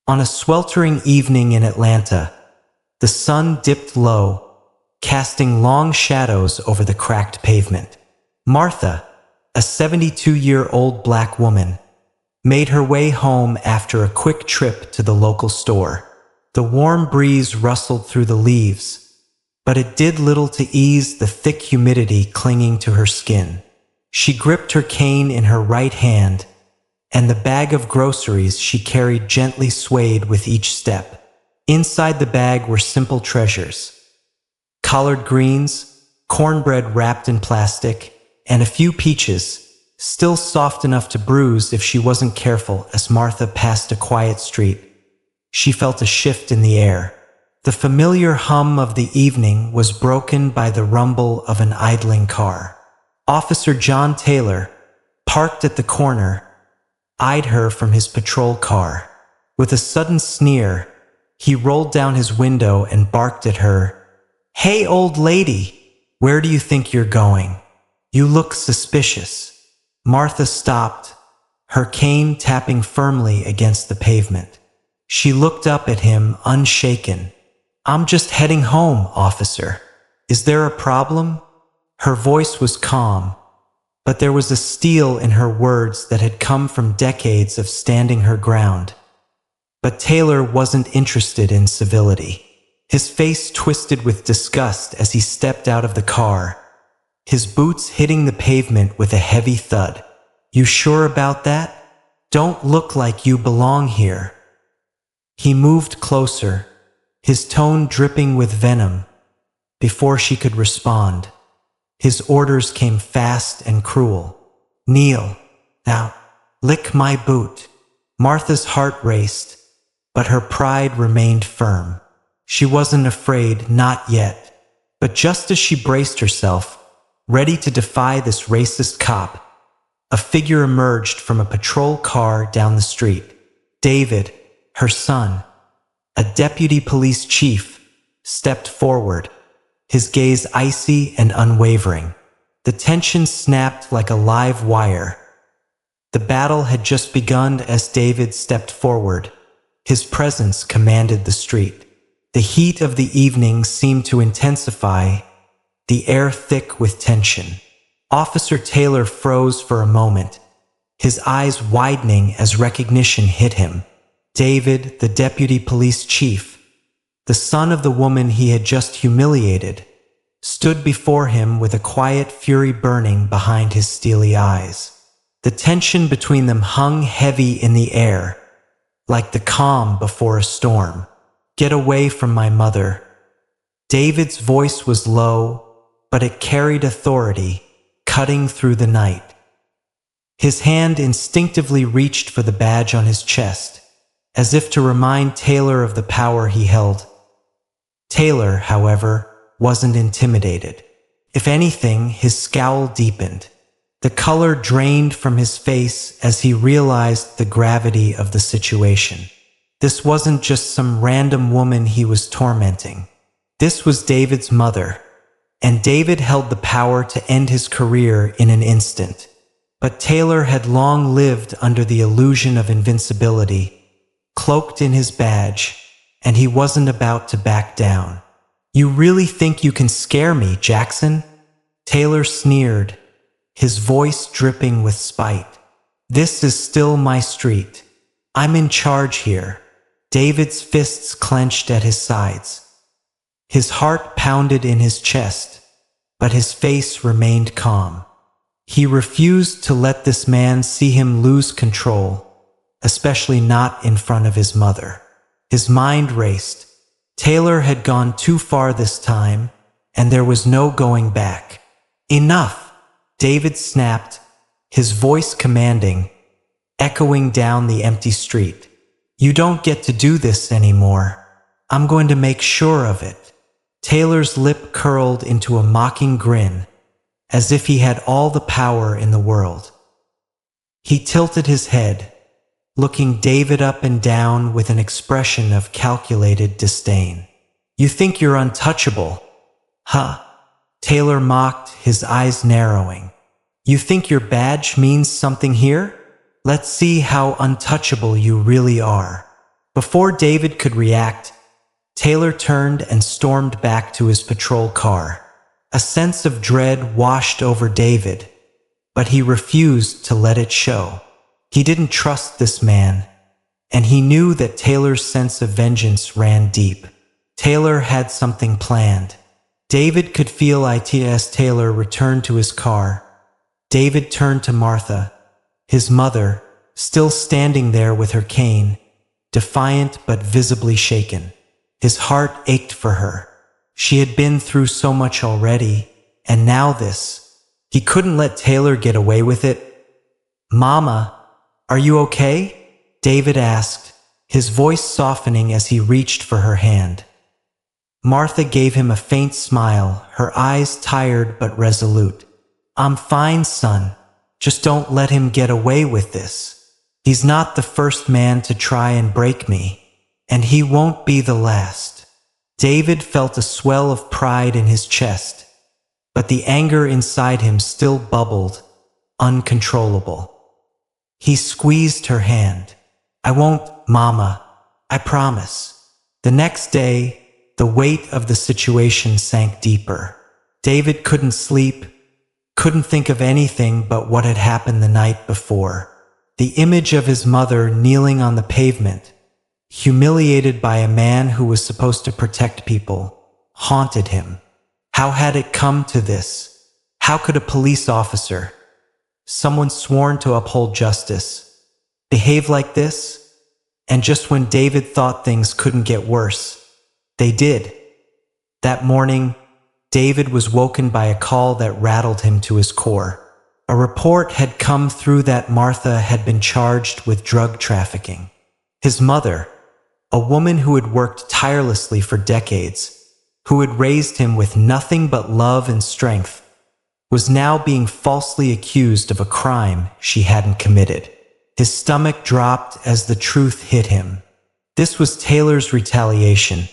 On a sweltering evening in Atlanta, the sun dipped low, casting long shadows over the cracked pavement. Martha, a 72-year-old black woman, made her way home after a quick trip to the local store. The warm breeze rustled through the leaves, but it did little to ease the thick humidity clinging to her skin. She gripped her cane in her right hand, and the bag of groceries she carried gently swayed with each step. Inside the bag were simple treasures: collard greens, cornbread wrapped in plastic, and a few peaches, still soft enough to bruise if she wasn't careful. As Martha passed a quiet street, she felt a shift in the air. The familiar hum of the evening was broken by the rumble of an idling car. Officer John Taylor, parked at the corner, eyed her from his patrol car. With a sudden sneer, he rolled down his window and barked at her. "Hey, old lady, where do you think you're going? You look suspicious." Martha stopped, her cane tapping firmly against the pavement. She looked up at him, unshaken. "I'm just heading home, officer. Is there a problem?" Her voice was calm, but there was a steel in her words that had come from decades of standing her ground. But Taylor wasn't interested in civility. His face twisted with disgust as he stepped out of the car, his boots hitting the pavement with a heavy thud. "You sure about that? Don't look like you belong here." He moved closer, his tone dripping with venom. Before she could respond, his orders came fast and cruel. "Kneel. Now, lick my boot." Martha's heart raced, but her pride remained firm. She wasn't afraid, not yet. But just as she braced herself, ready to defy this racist cop, a figure emerged from a patrol car down the street. David, her son, a deputy police chief, stepped forward, his gaze icy and unwavering. The tension snapped like a live wire. The battle had just begun as David stepped forward. His presence commanded the street. The heat of the evening seemed to intensify, the air thick with tension. Officer Taylor froze for a moment, his eyes widening as recognition hit him. David, the deputy police chief, the son of the woman he had just humiliated, stood before him with a quiet fury burning behind his steely eyes. The tension between them hung heavy in the air, like the calm before a storm. "Get away from my mother." David's voice was low, but it carried authority, cutting through the night. His hand instinctively reached for the badge on his chest, as if to remind Taylor of the power he held. Taylor, however, wasn't intimidated. If anything, his scowl deepened. The color drained from his face as he realized the gravity of the situation. This wasn't just some random woman he was tormenting. This was David's mother, and David held the power to end his career in an instant. But Taylor had long lived under the illusion of invincibility, cloaked in his badge, and he wasn't about to back down. "You really think you can scare me, Jackson?" Taylor sneered, his voice dripping with spite. "This is still my street. I'm in charge here." David's fists clenched at his sides. His heart pounded in his chest, but his face remained calm. He refused to let this man see him lose control, especially not in front of his mother. His mind raced. Taylor had gone too far this time, and there was no going back. "Enough!" David snapped, his voice commanding, echoing down the empty street. "You don't get to do this anymore. I'm going to make sure of it." Taylor's lip curled into a mocking grin, as if he had all the power in the world. He tilted his head, looking David up and down with an expression of calculated disdain. "You think you're untouchable, huh?" Taylor mocked, his eyes narrowing. "You think your badge means something here? Let's see how untouchable you really are." Before David could react, Taylor turned and stormed back to his patrol car. A sense of dread washed over David, but he refused to let it show. He didn't trust this man, and he knew that Taylor's sense of vengeance ran deep. Taylor had something planned. David could feel it as Taylor returned to his car. David turned to Martha, his mother, still standing there with her cane, defiant but visibly shaken. His heart ached for her. She had been through so much already, and now this. He couldn't let Taylor get away with it. "Mama, are you okay?" David asked, his voice softening as he reached for her hand. Martha gave him a faint smile, her eyes tired but resolute. "I'm fine, son. Just don't let him get away with this. He's not the first man to try and break me, and he won't be the last." David felt a swell of pride in his chest, but the anger inside him still bubbled, uncontrollable. He squeezed her hand. "I won't, Mama. I promise." The next day, the weight of the situation sank deeper. David couldn't sleep, couldn't think of anything but what had happened the night before. The image of his mother kneeling on the pavement, humiliated by a man who was supposed to protect people, haunted him. How had it come to this? How could a police officer, someone sworn to uphold justice, behave like this? And just when David thought things couldn't get worse, they did. That morning, David was woken by a call that rattled him to his core. A report had come through that Martha had been charged with drug trafficking. His mother, a woman who had worked tirelessly for decades, who had raised him with nothing but love and strength, was now being falsely accused of a crime she hadn't committed. His stomach dropped as the truth hit him. This was Taylor's retaliation,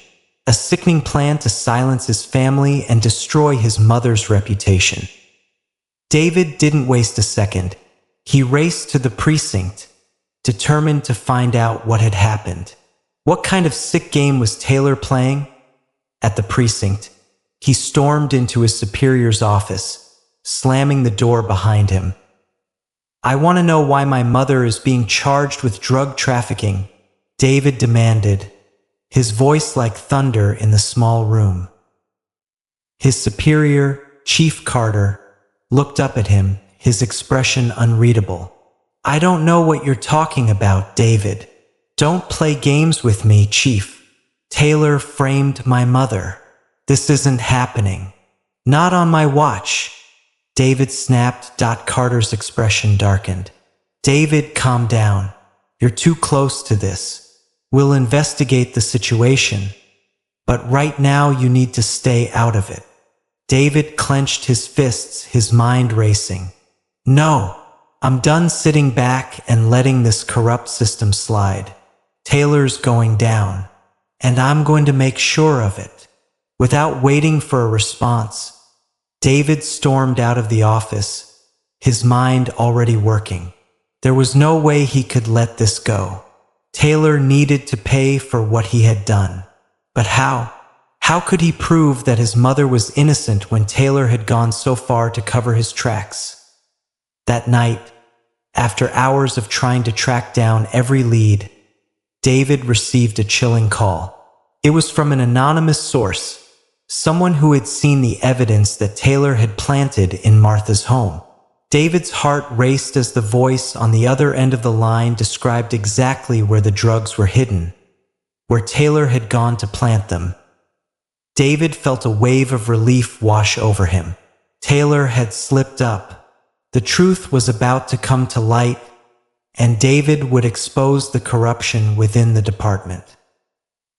a sickening plan to silence his family and destroy his mother's reputation. David didn't waste a second. He raced to the precinct, determined to find out what had happened. What kind of sick game was Taylor playing? At the precinct, he stormed into his superior's office, slamming the door behind him. "I want to know why my mother is being charged with drug trafficking," David demanded, his voice like thunder in the small room. His superior, Chief Carter, looked up at him, his expression unreadable. "I don't know what you're talking about, David. Don't play games with me, Chief. Taylor framed my mother. This isn't happening. Not on my watch." David snapped. Carter's expression darkened. "David, calm down. You're too close to this. We'll investigate the situation, but right now you need to stay out of it." David clenched his fists, his mind racing. "No, I'm done sitting back and letting this corrupt system slide. Taylor's going down, and I'm going to make sure of it." Without waiting for a response, David stormed out of the office, his mind already working. There was no way he could let this go. Taylor needed to pay for what he had done. But how? How could he prove that his mother was innocent when Taylor had gone so far to cover his tracks? That night, after hours of trying to track down every lead, David received a chilling call. It was from an anonymous source, someone who had seen the evidence that Taylor had planted in Martha's home. David's heart raced as the voice on the other end of the line described exactly where the drugs were hidden, where Taylor had gone to plant them. David felt a wave of relief wash over him. Taylor had slipped up. The truth was about to come to light, and David would expose the corruption within the department.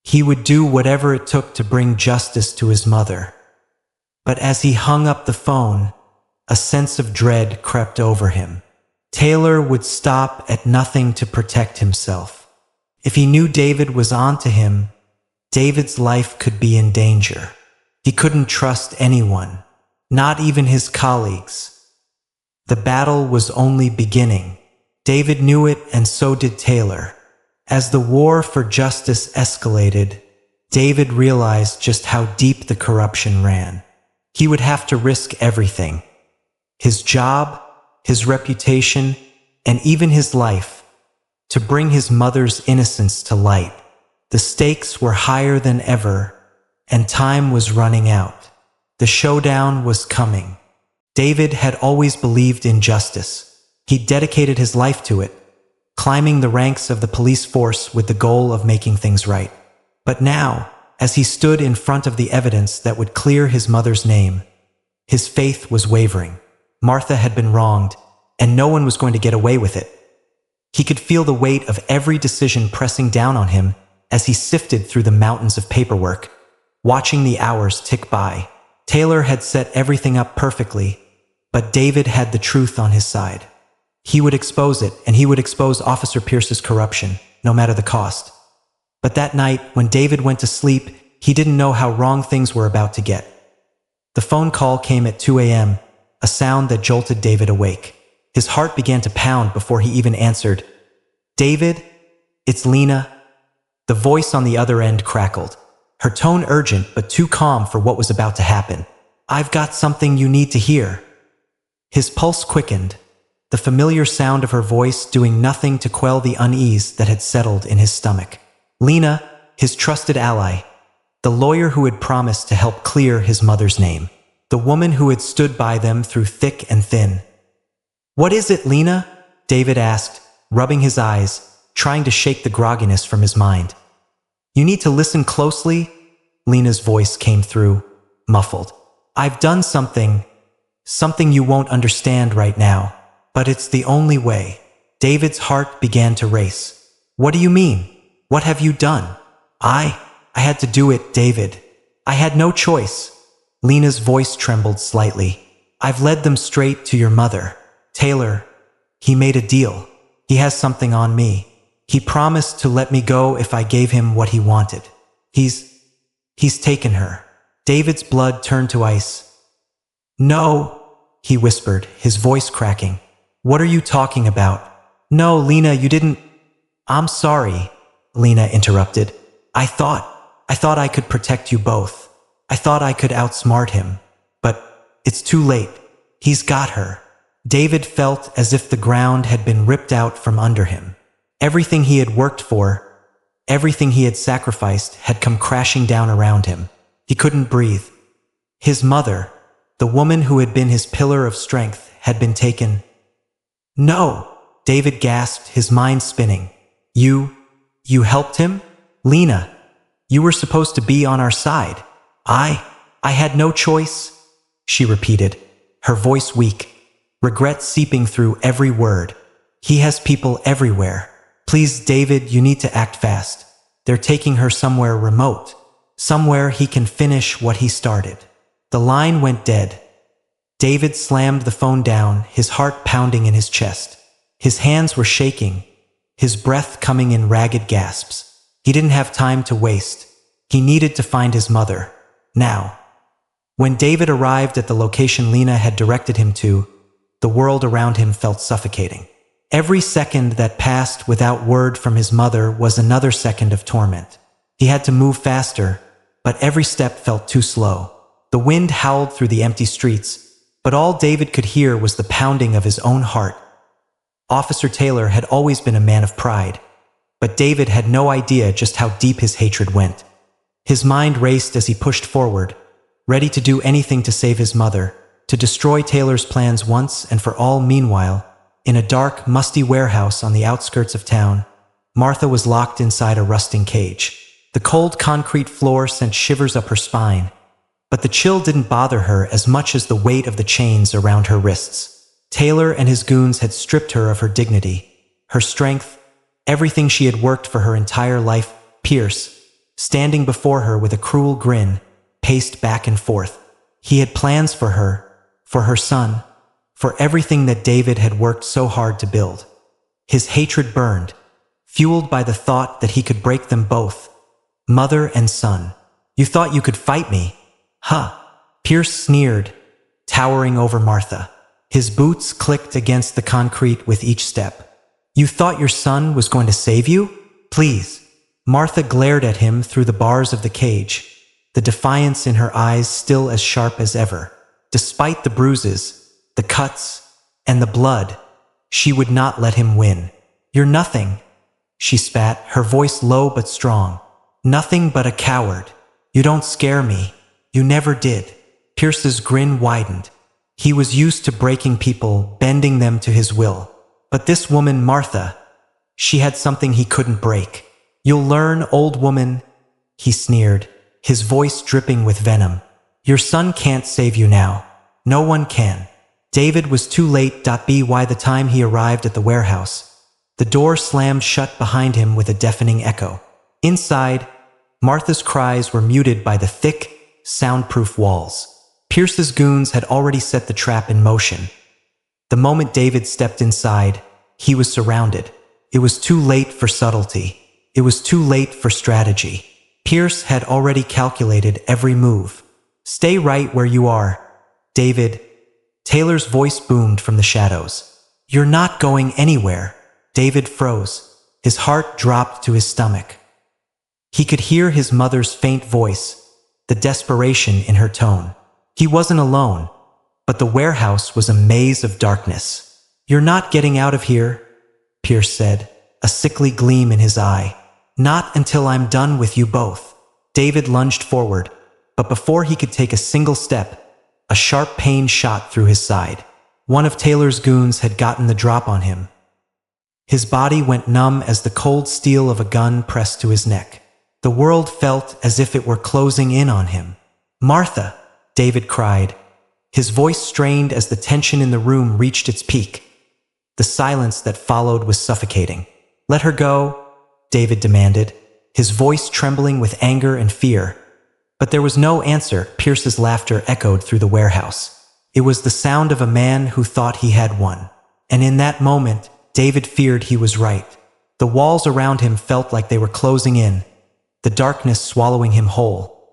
He would do whatever it took to bring justice to his mother. But as he hung up the phone, a sense of dread crept over him. Taylor would stop at nothing to protect himself. If he knew David was onto him, David's life could be in danger. He couldn't trust anyone, not even his colleagues. The battle was only beginning. David knew it, and so did Taylor. As the war for justice escalated, David realized just how deep the corruption ran. He would have to risk everything: his job, his reputation, and even his life, to bring his mother's innocence to light. The stakes were higher than ever, and time was running out. The showdown was coming. David had always believed in justice. He dedicated his life to it, climbing the ranks of the police force with the goal of making things right. But now, as he stood in front of the evidence that would clear his mother's name, his faith was wavering. Martha had been wronged, and no one was going to get away with it. He could feel the weight of every decision pressing down on him as he sifted through the mountains of paperwork, watching the hours tick by. Taylor had set everything up perfectly, but David had the truth on his side. He would expose it, and he would expose Officer Pierce's corruption, no matter the cost. But that night, when David went to sleep, he didn't know how wrong things were about to get. The phone call came at 2 a.m., a sound that jolted David awake. His heart began to pound before he even answered. "David, it's Lena." The voice on the other end crackled, her tone urgent but too calm for what was about to happen. "I've got something you need to hear." His pulse quickened, the familiar sound of her voice doing nothing to quell the unease that had settled in his stomach. Lena, his trusted ally, the lawyer who had promised to help clear his mother's name, the woman who had stood by them through thick and thin. "What is it, Lena?" David asked, rubbing his eyes, trying to shake the grogginess from his mind. "You need to listen closely," Lena's voice came through, muffled. "I've done something you won't understand right now, but it's the only way." David's heart began to race. "What do you mean? What have you done?" I had to do it, David. I had no choice." Lena's voice trembled slightly. "I've led them straight to your mother. Taylor, he made a deal. He has something on me. He promised to let me go if I gave him what he wanted. He's taken her." David's blood turned to ice. "No," he whispered, his voice cracking. "What are you talking about?" "No, Lena, you didn't—" "I'm sorry," Lena interrupted. I thought I could protect you both. I thought I could outsmart him. But it's too late. He's got her." David felt as if the ground had been ripped out from under him. Everything he had worked for, everything he had sacrificed, had come crashing down around him. He couldn't breathe. His mother, the woman who had been his pillar of strength, had been taken. "No!" David gasped, his mind spinning. You helped him? Lena, you were supposed to be on our side." I had no choice," she repeated, her voice weak, regret seeping through every word. "He has people everywhere. Please, David, you need to act fast. They're taking her somewhere remote, somewhere he can finish what he started." The line went dead. David slammed the phone down, his heart pounding in his chest. His hands were shaking, his breath coming in ragged gasps. He didn't have time to waste. He needed to find his mother, now. When David arrived at the location Lena had directed him to, the world around him felt suffocating. Every second that passed without word from his mother was another second of torment. He had to move faster, but every step felt too slow. The wind howled through the empty streets, but all David could hear was the pounding of his own heart. Officer Taylor had always been a man of pride, but David had no idea just how deep his hatred went. His mind raced as he pushed forward, ready to do anything to save his mother, to destroy Taylor's plans once and for all. Meanwhile, in a dark, musty warehouse on the outskirts of town, Martha was locked inside a rusting cage. The cold concrete floor sent shivers up her spine, but the chill didn't bother her as much as the weight of the chains around her wrists. Taylor and his goons had stripped her of her dignity, her strength, everything she had worked for her entire life. Pierce, standing before her with a cruel grin, paced back and forth. He had plans for her son, for everything that David had worked so hard to build. His hatred burned, fueled by the thought that he could break them both, mother and son. "You thought you could fight me? Huh?" Pierce sneered, towering over Martha. His boots clicked against the concrete with each step. "You thought your son was going to save you? Please." Martha glared at him through the bars of the cage, the defiance in her eyes still as sharp as ever. Despite the bruises, the cuts, and the blood, she would not let him win. "You're nothing," she spat, her voice low but strong. "Nothing but a coward. You don't scare me. You never did." Pierce's grin widened. He was used to breaking people, bending them to his will. But this woman, Martha, she had something he couldn't break. "You'll learn, old woman," he sneered, his voice dripping with venom. "Your son can't save you now. No one can." David was too late. By the time he arrived at the warehouse, the door slammed shut behind him with a deafening echo. Inside, Martha's cries were muted by the thick, soundproof walls. Pierce's goons had already set the trap in motion. The moment David stepped inside, he was surrounded. It was too late for subtlety. It was too late for strategy. Pierce had already calculated every move. "Stay right where you are, David." Taylor's voice boomed from the shadows. "You're not going anywhere." David froze. His heart dropped to his stomach. He could hear his mother's faint voice, the desperation in her tone. He wasn't alone, but the warehouse was a maze of darkness. "You're not getting out of here," Pierce said, a sickly gleam in his eye. "Not until I'm done with you both." David lunged forward, but before he could take a single step, a sharp pain shot through his side. One of Taylor's goons had gotten the drop on him. His body went numb as the cold steel of a gun pressed to his neck. The world felt as if it were closing in on him. "Martha!" David cried, his voice strained as the tension in the room reached its peak. The silence that followed was suffocating. "Let her go," David demanded, his voice trembling with anger and fear. But there was no answer. Pierce's laughter echoed through the warehouse. It was the sound of a man who thought he had won. And in that moment, David feared he was right. The walls around him felt like they were closing in, the darkness swallowing him whole.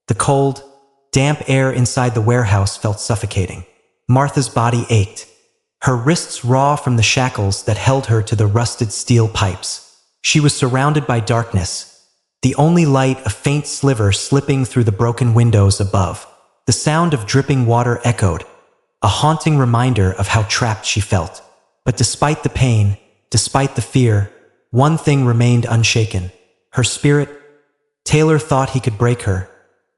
The cold, damp air inside the warehouse felt suffocating. Martha's body ached, her wrists raw from the shackles that held her to the rusted steel pipes. She was surrounded by darkness, the only light a faint sliver slipping through the broken windows above. The sound of dripping water echoed, a haunting reminder of how trapped she felt. But despite the pain, despite the fear, one thing remained unshaken. Her spirit. Taylor thought he could break her,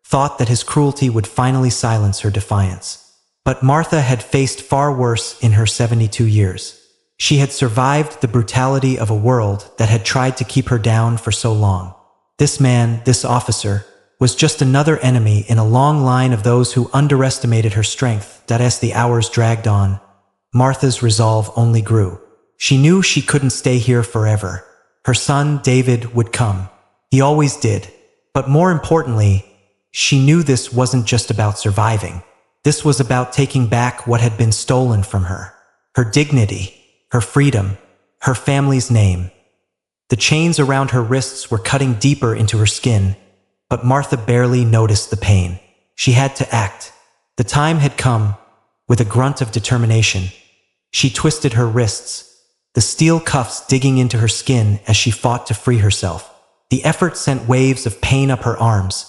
thought that his cruelty would finally silence her defiance. But Martha had faced far worse in her 72 years. She had survived the brutality of a world that had tried to keep her down for so long. This man, this officer, was just another enemy in a long line of those who underestimated her strength. That as the hours dragged on, Martha's resolve only grew. She knew she couldn't stay here forever. Her son, David, would come. He always did. But more importantly, she knew this wasn't just about surviving. This was about taking back what had been stolen from her. Her dignity, her freedom, her family's name. The chains around her wrists were cutting deeper into her skin, but Martha barely noticed the pain. She had to act. The time had come. With a grunt of determination, she twisted her wrists, the steel cuffs digging into her skin as she fought to free herself. The effort sent waves of pain up her arms,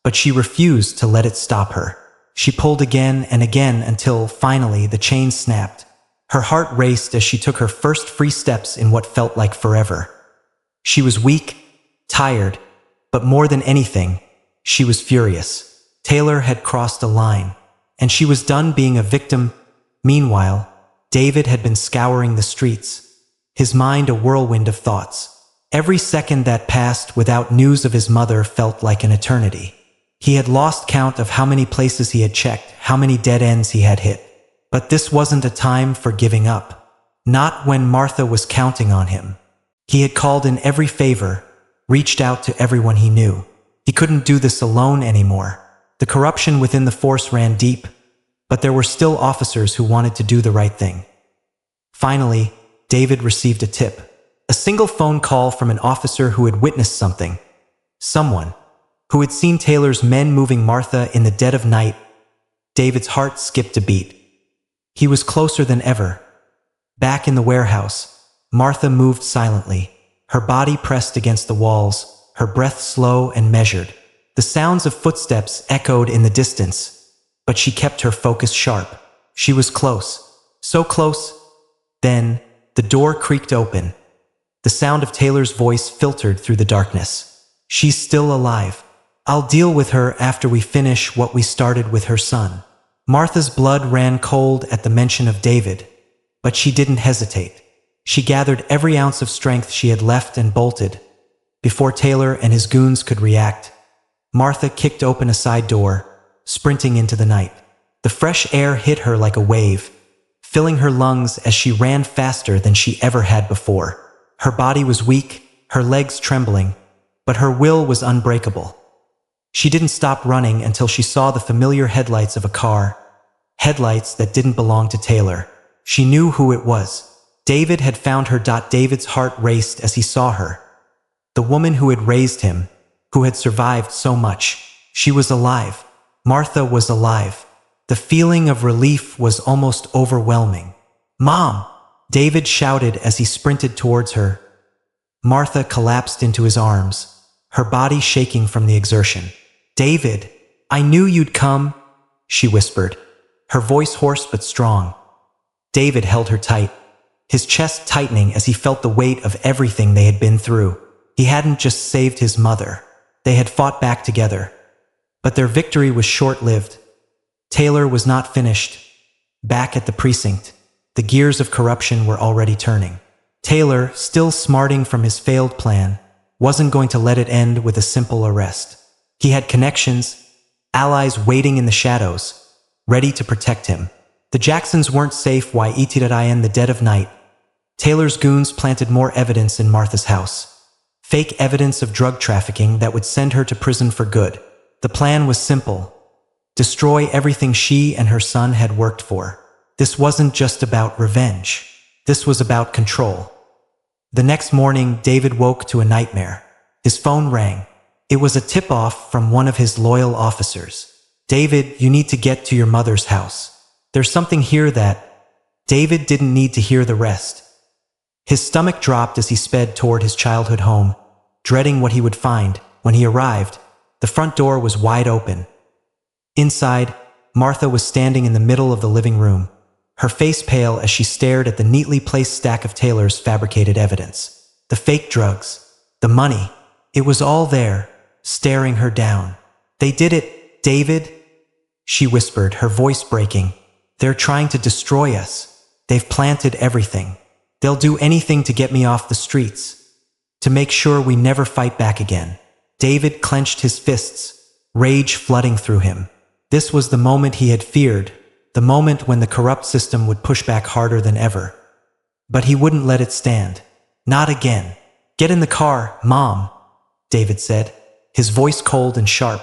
but she refused to let it stop her. She pulled again and again until, finally, the chains snapped. Her heart raced as she took her first free steps in what felt like forever. She was weak, tired, but more than anything, she was furious. Taylor had crossed a line, and she was done being a victim. Meanwhile, David had been scouring the streets, his mind a whirlwind of thoughts. Every second that passed without news of his mother felt like an eternity. He had lost count of how many places he had checked, how many dead ends he had hit. But this wasn't a time for giving up. Not when Martha was counting on him. He had called in every favor, reached out to everyone he knew. He couldn't do this alone anymore. The corruption within the force ran deep, but there were still officers who wanted to do the right thing. Finally, David received a tip. A single phone call from an officer who had witnessed something. Someone who had seen Taylor's men moving Martha in the dead of night. David's heart skipped a beat. He was closer than ever. Back in the warehouse, Martha moved silently, her body pressed against the walls, her breath slow and measured. The sounds of footsteps echoed in the distance, but she kept her focus sharp. She was close, so close. Then, the door creaked open. The sound of Taylor's voice filtered through the darkness. "She's still alive. I'll deal with her after we finish what we started with her son." Martha's blood ran cold at the mention of David, but she didn't hesitate. She gathered every ounce of strength she had left and bolted. Before Taylor and his goons could react, Martha kicked open a side door, sprinting into the night. The fresh air hit her like a wave, filling her lungs as she ran faster than she ever had before. Her body was weak, her legs trembling, but her will was unbreakable. She didn't stop running until she saw the familiar headlights of a car, headlights that didn't belong to Taylor. She knew who it was. David had found her. David's heart raced as he saw her. The woman who had raised him, who had survived so much. She was alive. Martha was alive. The feeling of relief was almost overwhelming. "Mom!" David shouted as he sprinted towards her. Martha collapsed into his arms, her body shaking from the exertion. "David, I knew you'd come," she whispered, her voice hoarse but strong. David held her tight, his chest tightening as he felt the weight of everything they had been through. He hadn't just saved his mother. They had fought back together. But their victory was short-lived. Taylor was not finished. Back at the precinct, the gears of corruption were already turning. Taylor, still smarting from his failed plan, wasn't going to let it end with a simple arrest. He had connections, allies waiting in the shadows, ready to protect him. The Jacksons weren't safe in the dead of night. Taylor's goons planted more evidence in Martha's house. Fake evidence of drug trafficking that would send her to prison for good. The plan was simple: destroy everything she and her son had worked for. This wasn't just about revenge. This was about control. The next morning, David woke to a nightmare. His phone rang. It was a tip-off from one of his loyal officers. "David, you need to get to your mother's house. There's something here that—" David didn't need to hear the rest. His stomach dropped as he sped toward his childhood home, dreading what he would find. When he arrived, the front door was wide open. Inside, Martha was standing in the middle of the living room, her face pale as she stared at the neatly placed stack of Taylor's fabricated evidence. The fake drugs, the money, it was all there, staring her down. "They did it, David," she whispered, her voice breaking. "They're trying to destroy us. They've planted everything. They'll do anything to get me off the streets, to make sure we never fight back again." David clenched his fists, rage flooding through him. This was the moment he had feared, the moment when the corrupt system would push back harder than ever. But he wouldn't let it stand. Not again. "Get in the car, Mom," David said, his voice cold and sharp.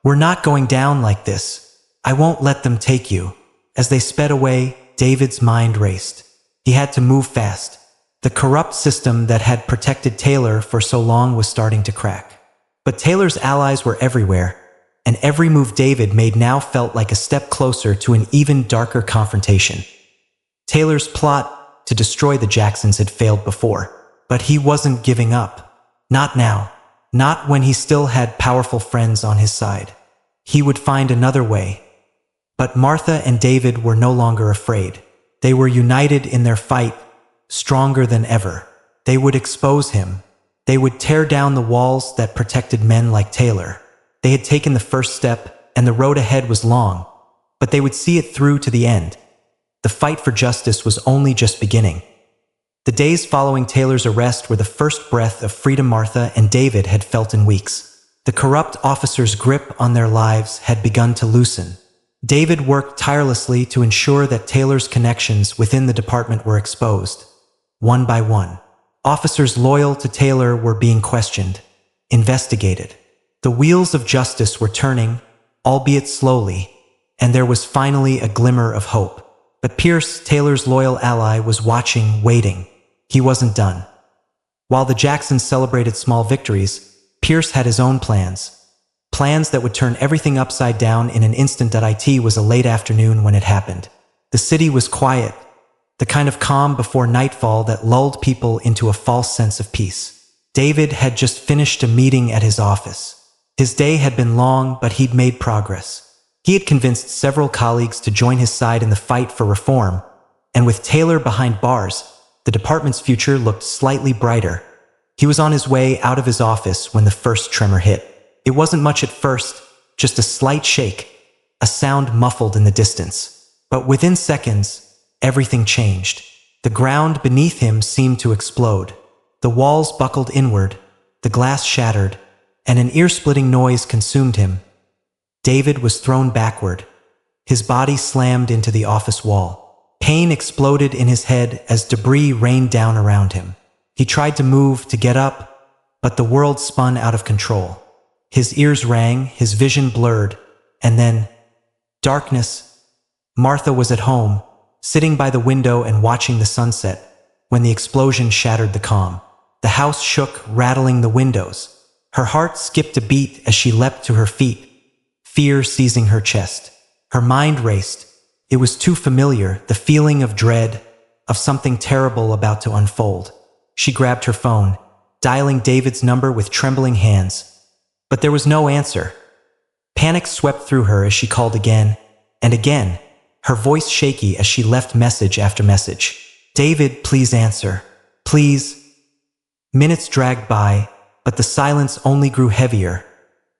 "We're not going down like this. I won't let them take you." As they sped away, David's mind raced. He had to move fast. The corrupt system that had protected Taylor for so long was starting to crack. But Taylor's allies were everywhere, and every move David made now felt like a step closer to an even darker confrontation. Taylor's plot to destroy the Jacksons had failed before, but he wasn't giving up. Not now. Not when he still had powerful friends on his side. He would find another way. But Martha and David were no longer afraid. They were united in their fight, stronger than ever. They would expose him. They would tear down the walls that protected men like Taylor. They had taken the first step, and the road ahead was long, but they would see it through to the end. The fight for justice was only just beginning. The days following Taylor's arrest were the first breath of freedom Martha and David had felt in weeks. The corrupt officers' grip on their lives had begun to loosen. David worked tirelessly to ensure that Taylor's connections within the department were exposed. One by one, officers loyal to Taylor were being questioned, investigated. The wheels of justice were turning, albeit slowly, and there was finally a glimmer of hope. But Pierce, Taylor's loyal ally, was watching, waiting. He wasn't done. While the Jacksons celebrated small victories, Pierce had his own plans. Plans that would turn everything upside down in an instant. It was a late afternoon when it happened. The city was quiet, the kind of calm before nightfall that lulled people into a false sense of peace. David had just finished a meeting at his office. His day had been long, but he'd made progress. He had convinced several colleagues to join his side in the fight for reform, and with Taylor behind bars, the department's future looked slightly brighter. He was on his way out of his office when the first tremor hit. It wasn't much at first, just a slight shake, a sound muffled in the distance. But within seconds, everything changed. The ground beneath him seemed to explode. The walls buckled inward, the glass shattered, and an ear-splitting noise consumed him. David was thrown backward. His body slammed into the office wall. Pain exploded in his head as debris rained down around him. He tried to move, to get up, but the world spun out of control. His ears rang, his vision blurred, and then darkness. Martha was at home, sitting by the window and watching the sunset, when the explosion shattered the calm. The house shook, rattling the windows. Her heart skipped a beat as she leapt to her feet, fear seizing her chest. Her mind raced. It was too familiar, the feeling of dread, of something terrible about to unfold. She grabbed her phone, dialing David's number with trembling hands. But there was no answer. Panic swept through her as she called again and again, her voice shaky as she left message after message. "David, please answer. Please." Minutes dragged by, but the silence only grew heavier.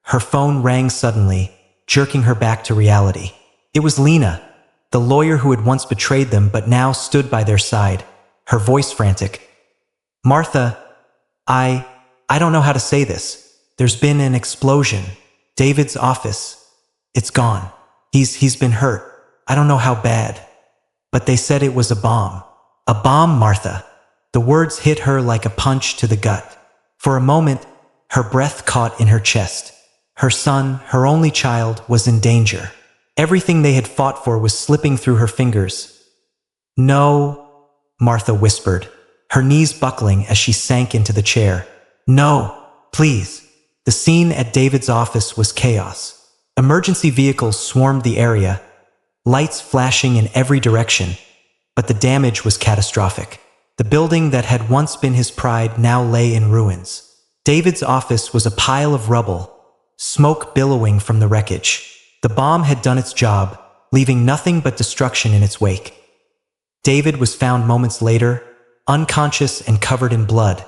Her phone rang suddenly, jerking her back to reality. It was Lena, the lawyer who had once betrayed them but now stood by their side, her voice frantic. "Martha, I don't know how to say this. There's been an explosion. David's office. It's gone. He's been hurt. I don't know how bad. But they said it was a bomb." "A bomb, Martha." The words hit her like a punch to the gut. For a moment, her breath caught in her chest. Her son, her only child, was in danger. Everything they had fought for was slipping through her fingers. "No," Martha whispered, her knees buckling as she sank into the chair. "No, please." The scene at David's office was chaos. Emergency vehicles swarmed the area, lights flashing in every direction, but the damage was catastrophic. The building that had once been his pride now lay in ruins. David's office was a pile of rubble, smoke billowing from the wreckage. The bomb had done its job, leaving nothing but destruction in its wake. David was found moments later, unconscious and covered in blood,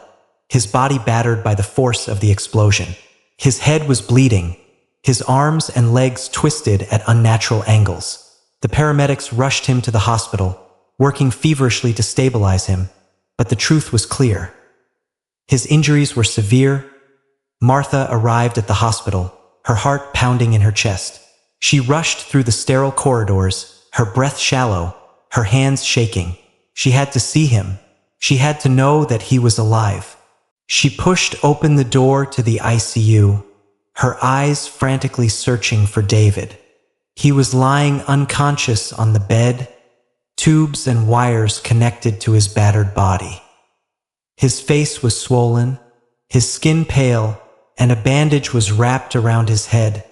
his body battered by the force of the explosion. His head was bleeding, his arms and legs twisted at unnatural angles. The paramedics rushed him to the hospital, working feverishly to stabilize him, but the truth was clear. His injuries were severe. Martha arrived at the hospital, her heart pounding in her chest. She rushed through the sterile corridors, her breath shallow, her hands shaking. She had to see him. She had to know that he was alive. She pushed open the door to the ICU, her eyes frantically searching for David. He was lying unconscious on the bed, tubes and wires connected to his battered body. His face was swollen, his skin pale, and a bandage was wrapped around his head.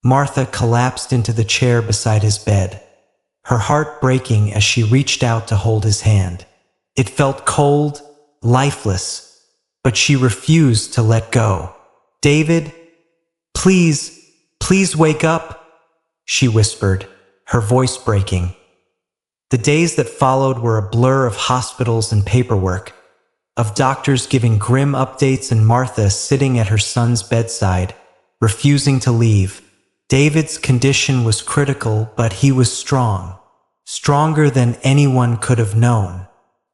Martha collapsed into the chair beside his bed, her heart breaking as she reached out to hold his hand. It felt cold, lifeless, but she refused to let go. "David, please wake up," she whispered, her voice breaking. The days that followed were a blur of hospitals and paperwork, of doctors giving grim updates and Martha sitting at her son's bedside, refusing to leave. David's condition was critical, but he was strong, stronger than anyone could have known.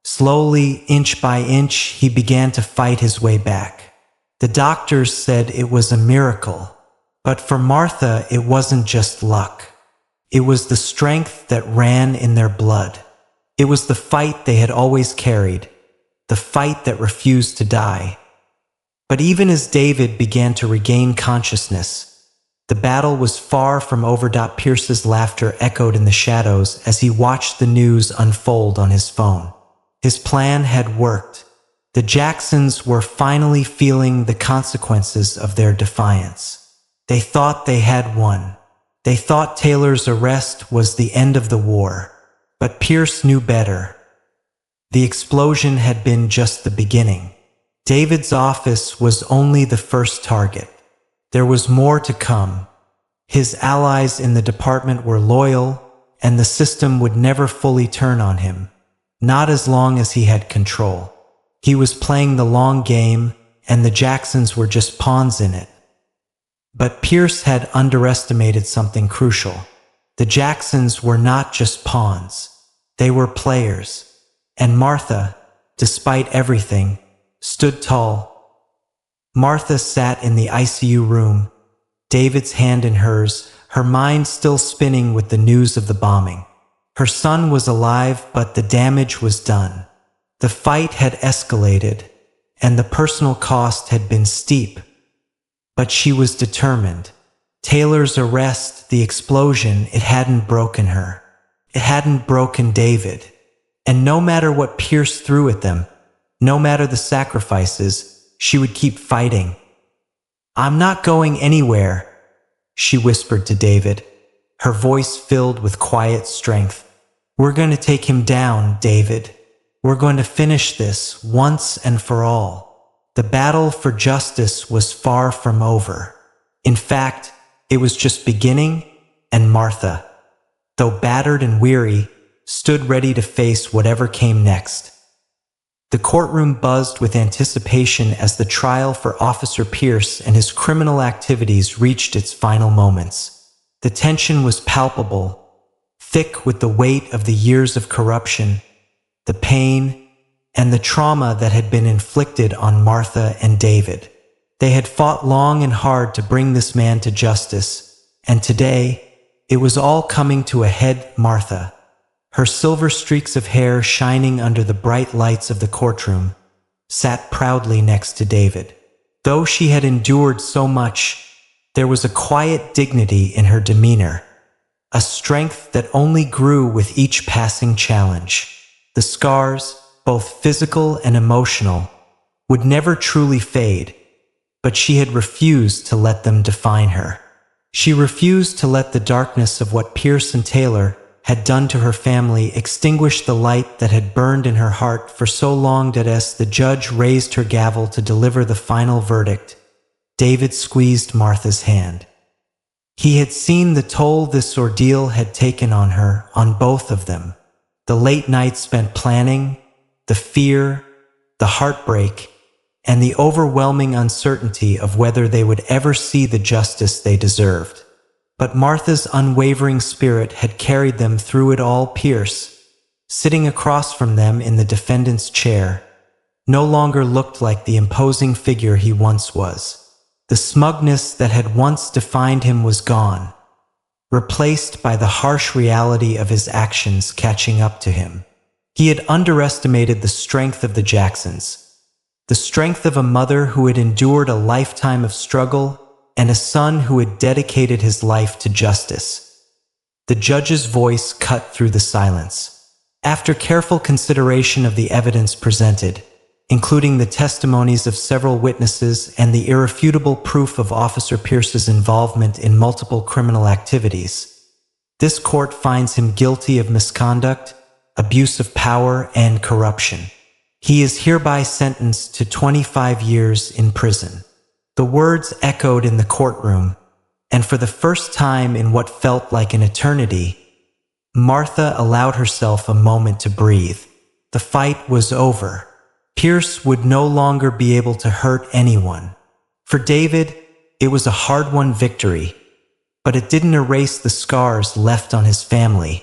Slowly, inch by inch, he began to fight his way back. The doctors said it was a miracle, but for Martha, it wasn't just luck. It was the strength that ran in their blood. It was the fight they had always carried, the fight that refused to die. But even as David began to regain consciousness, the battle was far from over. Pierce's laughter echoed in the shadows as he watched the news unfold on his phone. His plan had worked. The Jacksons were finally feeling the consequences of their defiance. They thought they had won. They thought Taylor's arrest was the end of the war, but Pierce knew better. The explosion had been just the beginning. David's office was only the first target. There was more to come. His allies in the department were loyal, and the system would never fully turn on him. Not as long as he had control. He was playing the long game, and the Jacksons were just pawns in it. But Pierce had underestimated something crucial. The Jacksons were not just pawns. They were players. And Martha, despite everything, stood tall. Martha sat in the ICU room, David's hand in hers, her mind still spinning with the news of the bombing. Her son was alive, but the damage was done. The fight had escalated, and the personal cost had been steep. But she was determined. Taylor's arrest, the explosion, it hadn't broken her. It hadn't broken David. And no matter what Pierce threw at them, no matter the sacrifices, she would keep fighting. "I'm not going anywhere," she whispered to David, her voice filled with quiet strength. "We're going to take him down, David. We're going to finish this once and for all." The battle for justice was far from over. In fact, it was just beginning, and Martha, though battered and weary, stood ready to face whatever came next. The courtroom buzzed with anticipation as the trial for Officer Pierce and his criminal activities reached its final moments. The tension was palpable, thick with the weight of the years of corruption, the pain, and the trauma that had been inflicted on Martha and David. They had fought long and hard to bring this man to justice, and today, it was all coming to a head. Martha, her silver streaks of hair shining under the bright lights of the courtroom, sat proudly next to David. Though she had endured so much, there was a quiet dignity in her demeanor, a strength that only grew with each passing challenge. The scars, both physical and emotional, would never truly fade, but she had refused to let them define her. She refused to let the darkness of what Pierce and Taylor had done to her family extinguish the light that had burned in her heart for so long that as the judge raised her gavel to deliver the final verdict, David squeezed Martha's hand. He had seen the toll this ordeal had taken on her, on both of them. The late nights spent planning, the fear, the heartbreak, and the overwhelming uncertainty of whether they would ever see the justice they deserved. But Martha's unwavering spirit had carried them through it all. Pierce, sitting across from them in the defendant's chair, no longer looked like the imposing figure he once was. The smugness that had once defined him was gone, replaced by the harsh reality of his actions catching up to him. He had underestimated the strength of the Jacksons, the strength of a mother who had endured a lifetime of struggle and a son who had dedicated his life to justice. The judge's voice cut through the silence. After careful consideration of the evidence presented, including the testimonies of several witnesses and the irrefutable proof of Officer Pierce's involvement in multiple criminal activities, this court finds him guilty of misconduct, abuse of power, and corruption. He is hereby sentenced to 25 years in prison. The words echoed in the courtroom, and for the first time in what felt like an eternity, Martha allowed herself a moment to breathe. The fight was over. Pierce would no longer be able to hurt anyone. For David, it was a hard-won victory, but it didn't erase the scars left on his family,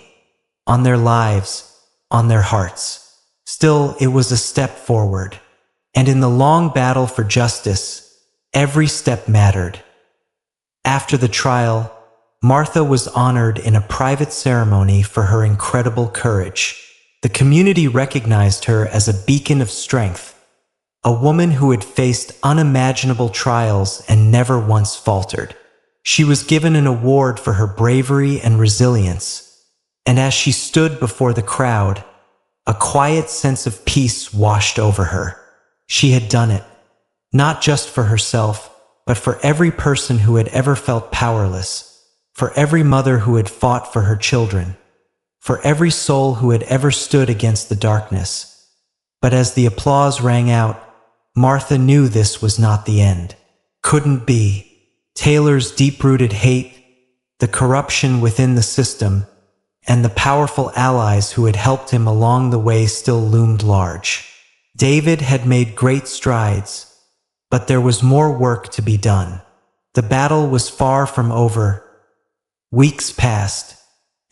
on their lives, on their hearts. Still, it was a step forward, and in the long battle for justice, every step mattered. After the trial, Martha was honored in a private ceremony for her incredible courage. The community recognized her as a beacon of strength, a woman who had faced unimaginable trials and never once faltered. She was given an award for her bravery and resilience, and as she stood before the crowd, a quiet sense of peace washed over her. She had done it, not just for herself, but for every person who had ever felt powerless, for every mother who had fought for her children, for every soul who had ever stood against the darkness. But as the applause rang out, Martha knew this was not the end. Couldn't be. Taylor's deep-rooted hate, the corruption within the system, and the powerful allies who had helped him along the way still loomed large. David had made great strides, but there was more work to be done. The battle was far from over. Weeks passed,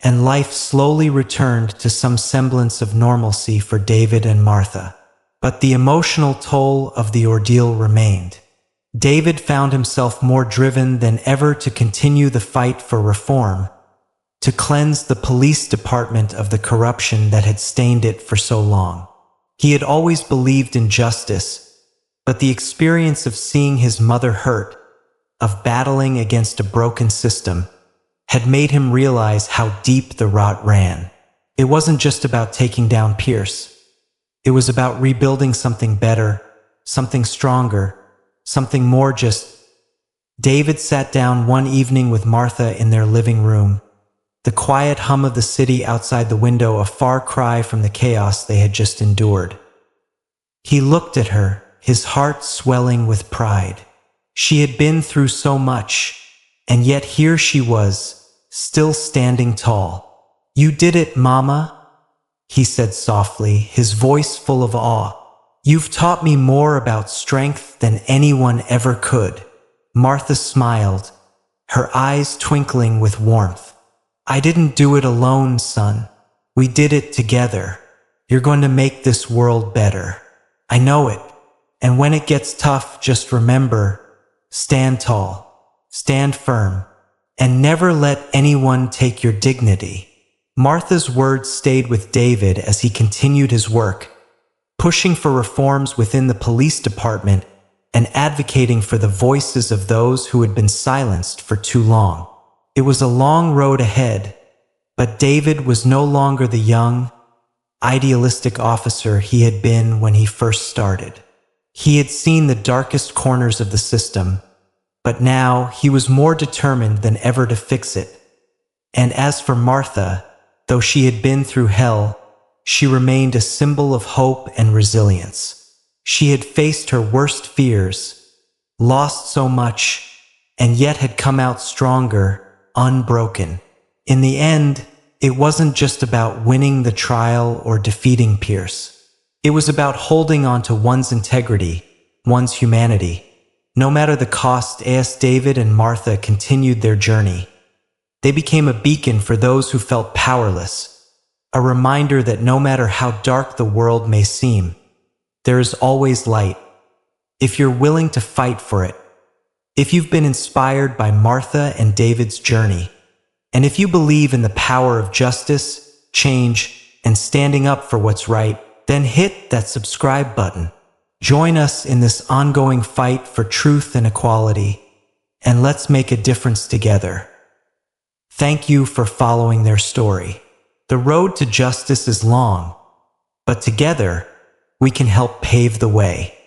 and life slowly returned to some semblance of normalcy for David and Martha. But the emotional toll of the ordeal remained. David found himself more driven than ever to continue the fight for reform, to cleanse the police department of the corruption that had stained it for so long. He had always believed in justice, but the experience of seeing his mother hurt, of battling against a broken system, had made him realize how deep the rot ran. It wasn't just about taking down Pierce. It was about rebuilding something better, something stronger, something more just. David sat down one evening with Martha in their living room, the quiet hum of the city outside the window a far cry from the chaos they had just endured. He looked at her, his heart swelling with pride. She had been through so much, and yet here she was, still standing tall. "You did it, Mama," he said softly, his voice full of awe. "You've taught me more about strength than anyone ever could." Martha smiled, her eyes twinkling with warmth. "I didn't do it alone, son. We did it together. You're going to make this world better. I know it. And when it gets tough, just remember, stand tall, stand firm, and never let anyone take your dignity." Martha's words stayed with David as he continued his work, pushing for reforms within the police department and advocating for the voices of those who had been silenced for too long. It was a long road ahead, but David was no longer the young, idealistic officer he had been when he first started. He had seen the darkest corners of the system, but now he was more determined than ever to fix it. And as for Martha, though she had been through hell, she remained a symbol of hope and resilience. She had faced her worst fears, lost so much, and yet had come out stronger, unbroken. In the end, it wasn't just about winning the trial or defeating Pierce. It was about holding on to one's integrity, one's humanity. No matter the cost, as David and Martha continued their journey, they became a beacon for those who felt powerless, a reminder that no matter how dark the world may seem, there is always light, if you're willing to fight for it. If you've been inspired by Martha and David's journey, and if you believe in the power of justice, change, and standing up for what's right, then hit that subscribe button. Join us in this ongoing fight for truth and equality, and let's make a difference together. Thank you for following their story. The road to justice is long, but together, we can help pave the way.